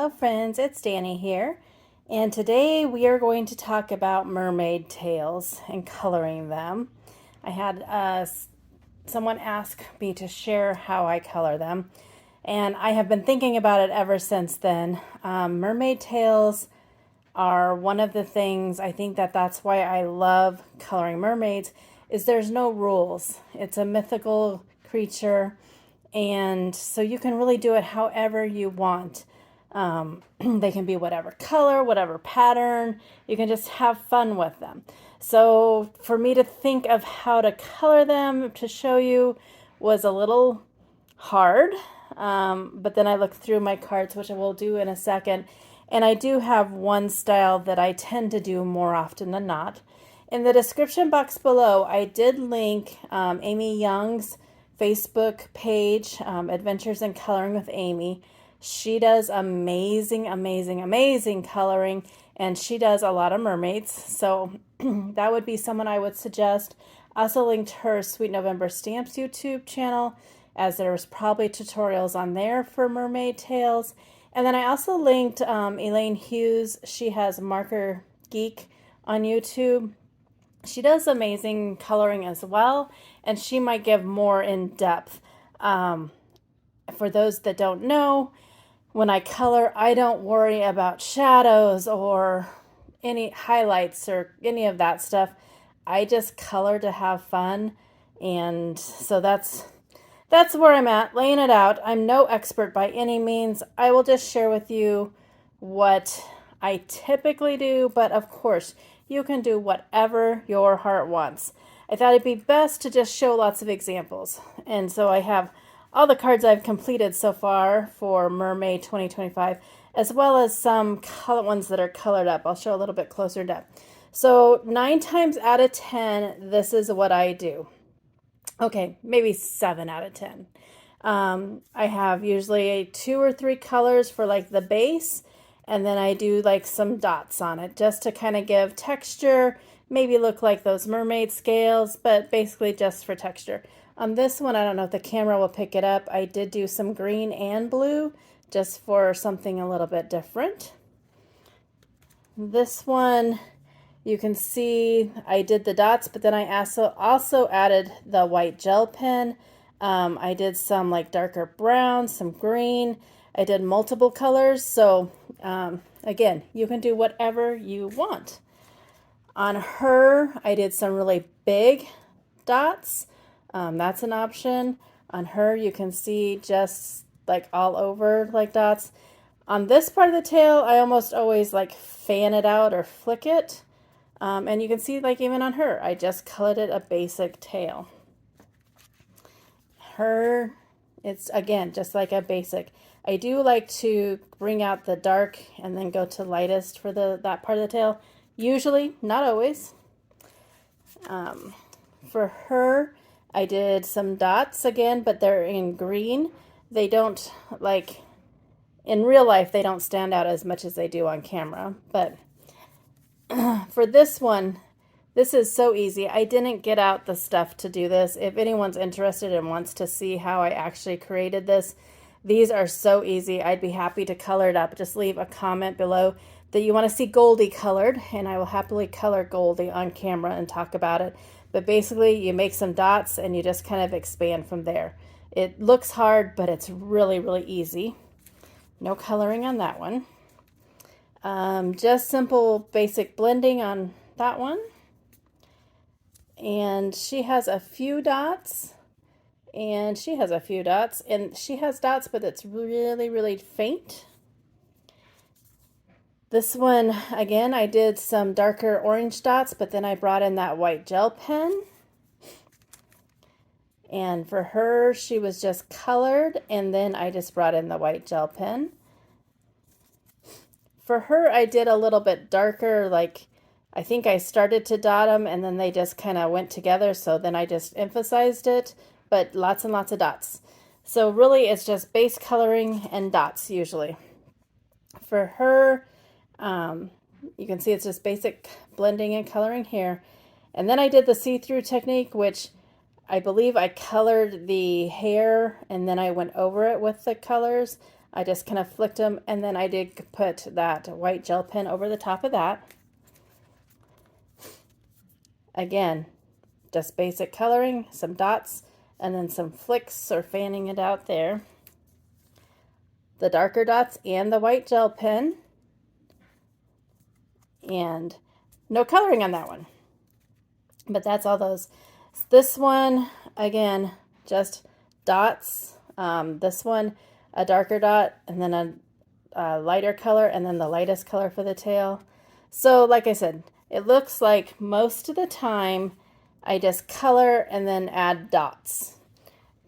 Hello friends, it's Danny here, and today we are going to talk about mermaid tails and coloring them. I had someone ask me to share how I color them, and I have been thinking about it ever since then. Mermaid tails are one of the things, I think that's why I love coloring mermaids, is there's no rules. It's a mythical creature, and so you can really do it however you want. They can be whatever color, whatever pattern. You can just have fun with them. So for me to think of how to color them to show you was a little hard. But then I looked through my cards, which I will do in a second. And I do have one style that I tend to do more often than not. In the description box below, I did link Amy Young's Facebook page, Adventures in Coloring with Amy. She does amazing, amazing, amazing coloring, and she does a lot of mermaids. So that would be someone I would suggest. I also linked her Sweet November Stamps YouTube channel, as there's probably tutorials on there for mermaid tails. And then I also linked Elaine Hughes. She has Marker Geek on YouTube. She does amazing coloring as well, and she might give more in depth. For those that don't know, when I color, I don't worry about shadows or any highlights or any of that stuff. I just color to have fun, and so that's where I'm at, laying it out. I'm no expert by any means. I will just share with you what I typically do, but of course, you can do whatever your heart wants. I thought it'd be best to just show lots of examples. And so I have all the cards I've completed so far for Mermaid 2025, as well as some color ones that are colored up. I'll show a little bit closer up. So 9 times out of 10, this is what I do. Okay, maybe 7 out of 10. I have usually 2 or 3 colors for like the base, and then I do like some dots on it just to kind of give texture, maybe look like those mermaid scales, but basically just for texture. On this one, I don't know if the camera will pick it up. I did do some green and blue just for something a little bit different. This one, you can see I did the dots, but then I also added the white gel pen. I did some like darker brown, some green. I did multiple colors, so again, you can do whatever you want. On her, I did some really big dots. That's an option. On her, you can see just like all over like dots. On this part of the tail, I almost always like fan it out or flick it. And you can see like even on her, I just colored it a basic tail. Her, it's again, just like a basic. I do like to bring out the dark and then go to lightest for that part of the tail. Usually, not always. For her, I did some dots again, but they're in green. They don't, like, in real life, they don't stand out as much as they do on camera. But for this one, this is so easy. I didn't get out the stuff to do this. If anyone's interested and wants to see how I actually created this, these are so easy. I'd be happy to color it up. Just leave a comment below that you want to see Goldie colored, and I will happily color Goldie on camera and talk about it. But basically, you make some dots and you just kind of expand from there. It looks hard, but it's really, really easy. No coloring on that one. Just simple basic blending on that one. And she has a few dots. And she has a few dots. And she has dots, but it's really, really faint. This one, again, I did some darker orange dots, but then I brought in that white gel pen. And for her, she was just colored, and then I just brought in the white gel pen. For her, I did a little bit darker, like I think I started to dot them, and then they just kind of went together, so then I just emphasized it, but lots and lots of dots. So really, it's just base coloring and dots, usually. For her, you can see it's just basic blending and coloring here. And then I did the see-through technique, which I believe I colored the hair and then I went over it with the colors. I just kind of flicked them, and then I did put that white gel pen over the top of that. Again, just basic coloring, some dots, and then some flicks or fanning it out there. The darker dots and the white gel pen. And no coloring on that one. But that's all those. This one, again, just dots. This one, a darker dot, and then a lighter color, and then the lightest color for the tail. So like I said, it looks like most of the time I just color and then add dots.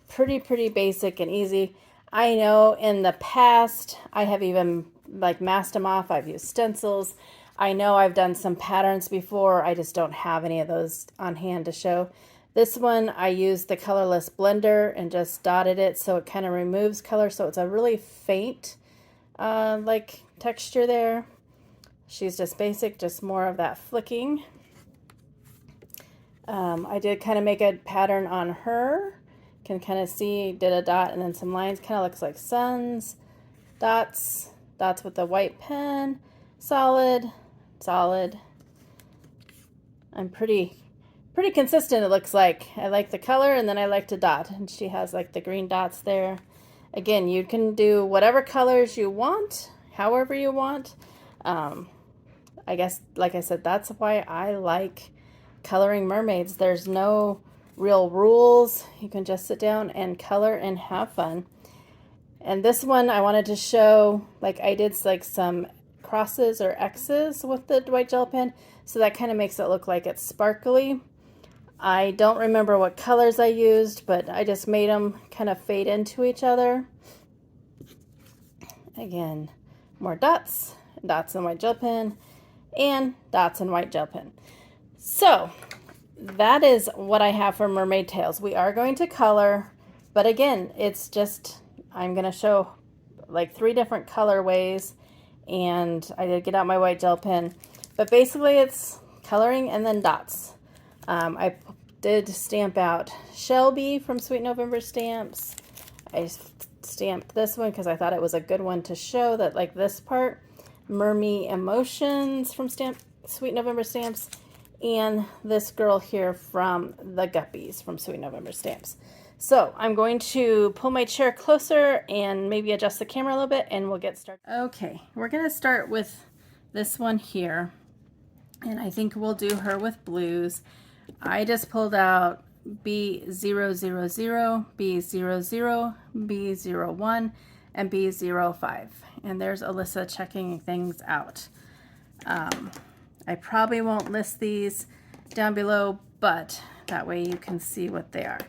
Pretty basic and easy. I know in the past I have even like masked them off. I've used stencils. I know I've done some patterns before. I just don't have any of those on hand to show. This one I used the colorless blender and just dotted it so it kind of removes color, so it's a really faint like texture there. She's just basic, just more of that flicking. I did kind of make a pattern on her. Can kind of see, did a dot and then some lines, kind of looks like suns, dots with the white pen, solid. I'm pretty consistent, it looks like. I like the color, and then I like to dot, and she has like the green dots there. Again, you can do whatever colors you want, however you want. I guess, like I said, that's why I like coloring mermaids. There's no real rules. You can just sit down and color and have fun. And this one I wanted to show, like I did like some crosses or X's with the white gel pen, so that kind of makes it look like it's sparkly. I don't remember what colors I used, but I just made them kind of fade into each other. Again, more dots and white gel pen, and dots and white gel pen. So that is what I have for mermaid tails. We are going to color, but again, it's just, I'm going to show like 3 different colorways, and I did get out my white gel pen, but basically it's coloring and then dots. I did stamp out Shelby from Sweet November Stamps. I stamped this one because I thought it was a good one to show that, like this part, Mermy Emotions from Sweet November Stamps, and this girl here from the Guppies from Sweet November Stamps. So I'm going to pull my chair closer and maybe adjust the camera a little bit, and we'll get started. Okay, we're going to start with this one here, and I think we'll do her with blues. I just pulled out B000, B00, B01, and B05. And there's Alyssa checking things out. I probably won't list these down below, but that way you can see what they are.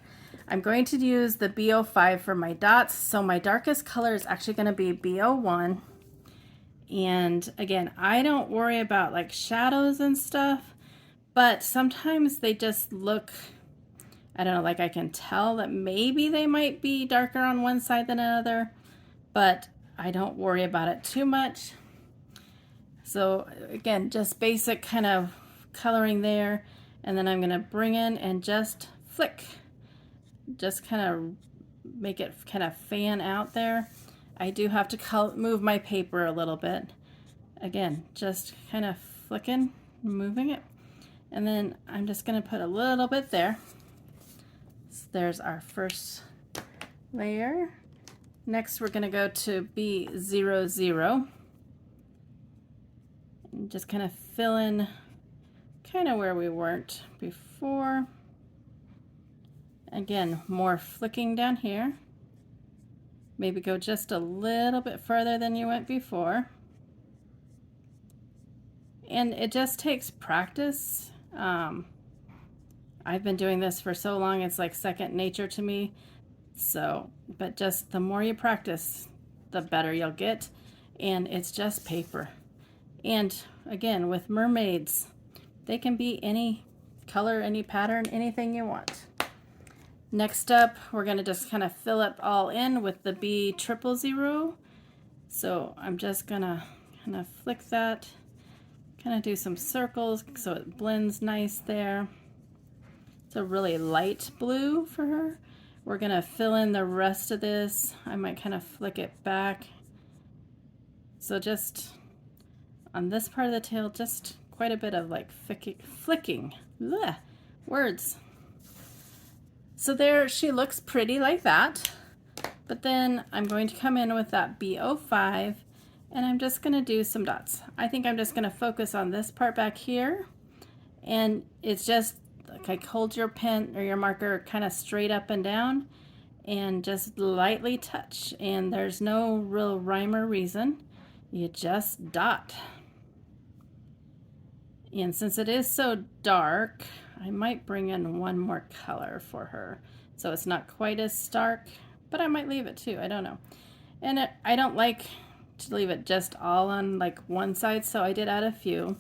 I'm going to use the B05 for my dots, so my darkest color is actually going to be B01. And again, I don't worry about like shadows and stuff, but sometimes they just look, I don't know, like I can tell that maybe they might be darker on one side than another, but I don't worry about it too much. So again, just basic kind of coloring there, and then I'm going to bring in and just flick, just kind of make it kind of fan out there. I do have to move my paper a little bit. Again, just kind of flicking, moving it, and then I'm just going to put a little bit there. So there's our first layer. Next we're going to go to B00 and just kind of fill in kind of where we weren't before. Again, more flicking down here. Maybe go just a little bit further than you went before. And it just takes practice. I've been doing this for so long, it's like second nature to me. So, but just the more you practice, the better you'll get. And it's just paper. And again, with mermaids, they can be any color, any pattern, anything you want. Next up, we're going to just kind of fill it all in with the B000. So I'm just going to kind of flick that, kind of do some circles so it blends nice there. It's a really light blue for her. We're going to fill in the rest of this. I might kind of flick it back So just on this part of the tail, just quite a bit of like flicking. Blech, words. So there she looks pretty like that. But then I'm going to come in with that B05 and I'm just going to do some dots. I think I'm just going to focus on this part back here, and it's just like hold your pen or your marker kind of straight up and down and just lightly touch, and there's no real rhyme or reason. You just dot. And since it is so dark, I might bring in one more color for her so it's not quite as stark, but I might leave it too, I don't know. And I don't like to leave it just all on like one side, so I did add a few.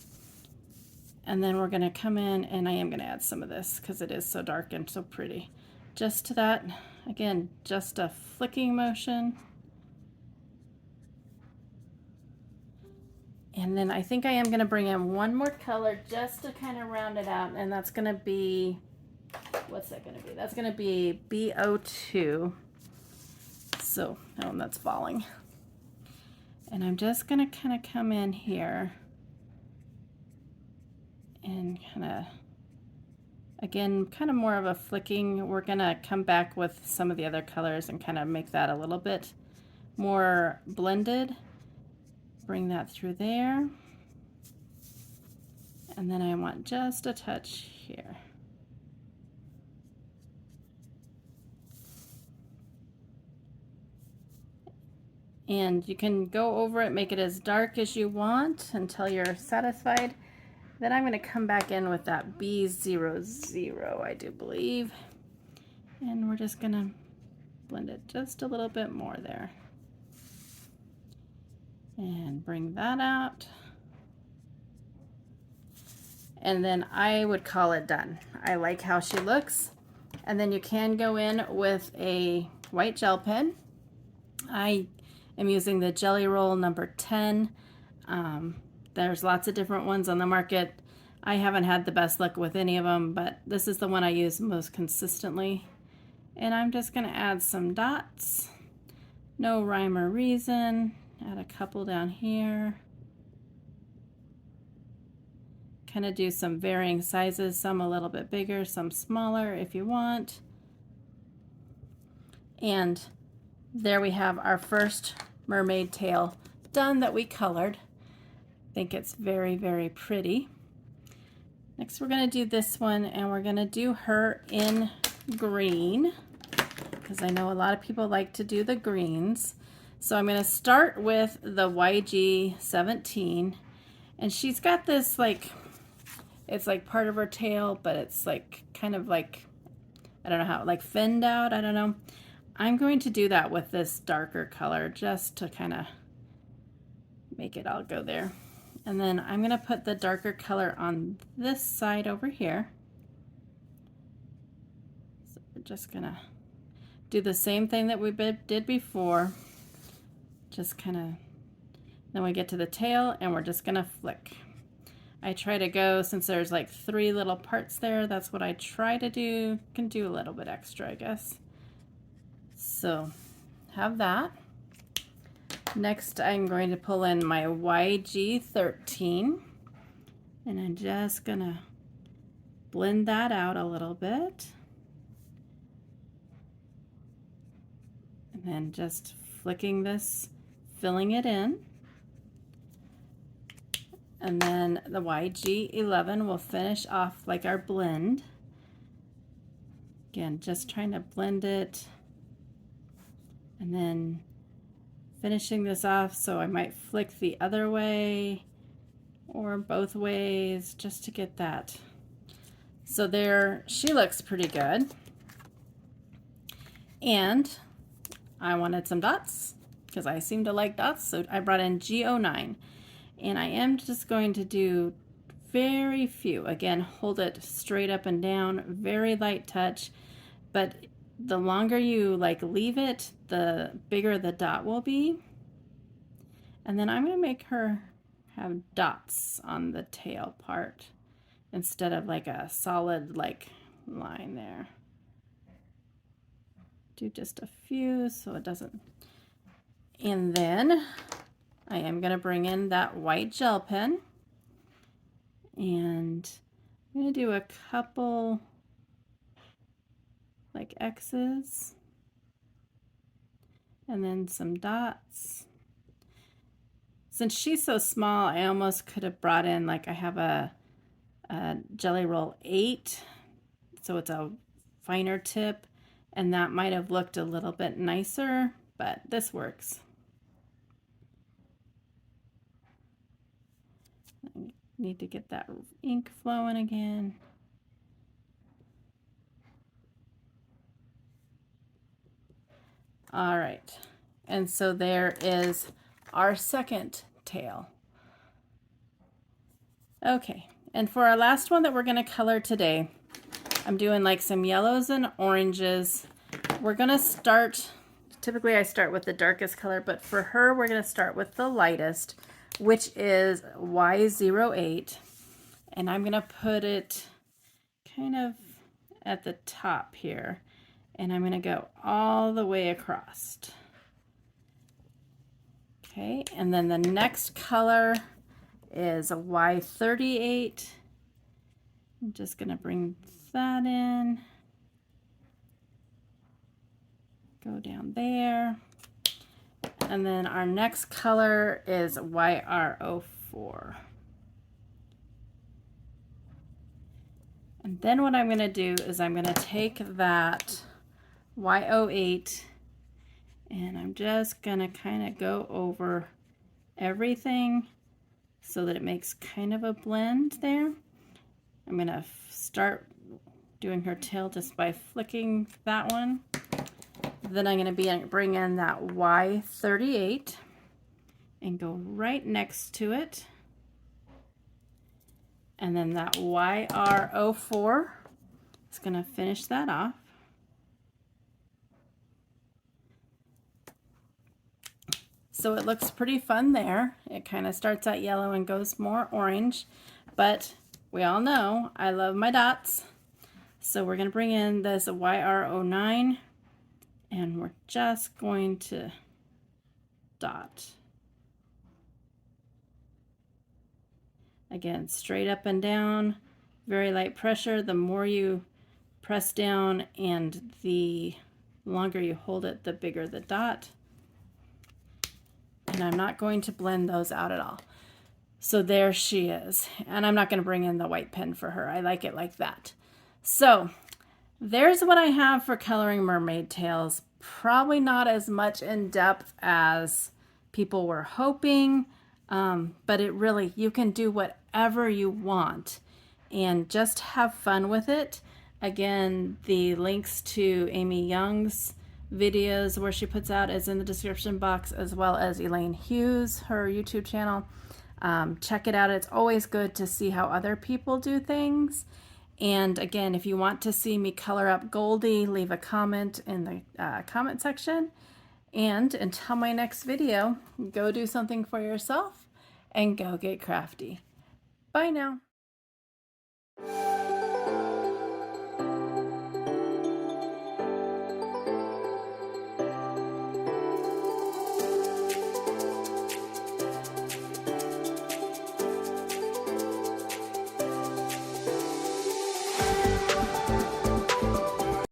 And then we're gonna come in and I am gonna add some of this because it is so dark and so pretty. Just to that, again, just a flicking motion. And then I think I am gonna bring in one more color just to kind of round it out, and that's gonna be, what's that gonna be? That's gonna be B02. So, oh, that's falling. And I'm just gonna kind of come in here and kind of, again, kind of more of a flicking. We're gonna come back with some of the other colors and kind of make that a little bit more blended. Bring that through there. And then I want just a touch here. And you can go over it, make it as dark as you want until you're satisfied. Then I'm going to come back in with that B00, I do believe. And we're just going to blend it just a little bit more there. And bring that out. And then I would call it done. I like how she looks. And then you can go in with a white gel pen. I am using the Jelly Roll number 10. There's lots of different ones on the market. I haven't had the best luck with any of them, but this is the one I use most consistently. And I'm just going to add some dots. No rhyme or reason. Add a couple down here. Kind of do some varying sizes, some a little bit bigger, some smaller if you want. And there we have our first mermaid tail done that we colored. I think it's very, very pretty. Next we're going to do this one, and we're going to do her in green because I know a lot of people like to do the greens. So I'm going to start with the YG 17, and she's got this like, it's like part of her tail, but it's like kind of like, I don't know how, like finned out, I don't know. I'm going to do that with this darker color just to kind of make it all go there. And then I'm going to put the darker color on this side over here. So we're just going to do the same thing that we did before. Just kind of, then we get to the tail and we're just going to flick. I try to go, since there's like 3 little parts there, that's what I try to do. Can do a little bit extra, I guess. So have that. Next, I'm going to pull in my YG 13, and I'm just gonna blend that out a little bit. And then just flicking this, filling it in. And then the YG 11 will finish off like our blend. Again, just trying to blend it. And then finishing this off, so I might flick the other way or both ways just to get that. So there, she looks pretty good. And I wanted some dots because I seem to like dots, so I brought in G09. And I am just going to do very few. Again, hold it straight up and down, very light touch, but the longer you like leave it, the bigger the dot will be. And then I'm going to make her have dots on the tail part instead of like a solid like line there. Do just a few so it doesn't. And then I am going to bring in that white gel pen, and I'm going to do a couple like X's and then some dots. Since she's so small, I almost could have brought in, like, I have a Jelly Roll 8, so it's a finer tip, and that might have looked a little bit nicer, but this works. I need to get that ink flowing again. All right, and so there is our second tail. Okay, and for our last one that we're going to color today, I'm doing like some yellows and oranges. We're going to start, typically I start with the darkest color, but for her we're going to start with the lightest, which is Y08, and I'm going to put it kind of at the top here, and I'm going to go all the way across. Okay, and then the next color is a Y38. I'm just going to bring that in, go down there, and then our next color is YR04. And then what I'm going to do is I'm going to take that Y08 and I'm just going to kind of go over everything so that it makes kind of a blend there. I'm going to start doing her tail just by flicking that one. Then I'm going to bring in that Y38 and go right next to it. And then that YR04 is going to finish that off. So it looks pretty fun there. It kind of starts out yellow and goes more orange, but we all know I love my dots. So we're going to bring in this YR09 and we're just going to dot. Again, straight up and down, very light pressure. The more you press down and the longer you hold it, the bigger the dot. And I'm not going to blend those out at all. So there she is. And I'm not going to bring in the white pen for her. I like it like that. So there's what I have for coloring mermaid tails. Probably not as much in depth as people were hoping, but it really, you can do whatever you want and just have fun with it. Again, the links to Amy Young's videos where she puts out is in the description box, as well as Elaine Hughes, her YouTube channel. Check it out. It's always good to see how other people do things. And again, if you want to see me color up Goldie, leave a comment in the comment section. And until my next video, go do something for yourself and go get crafty. Bye now.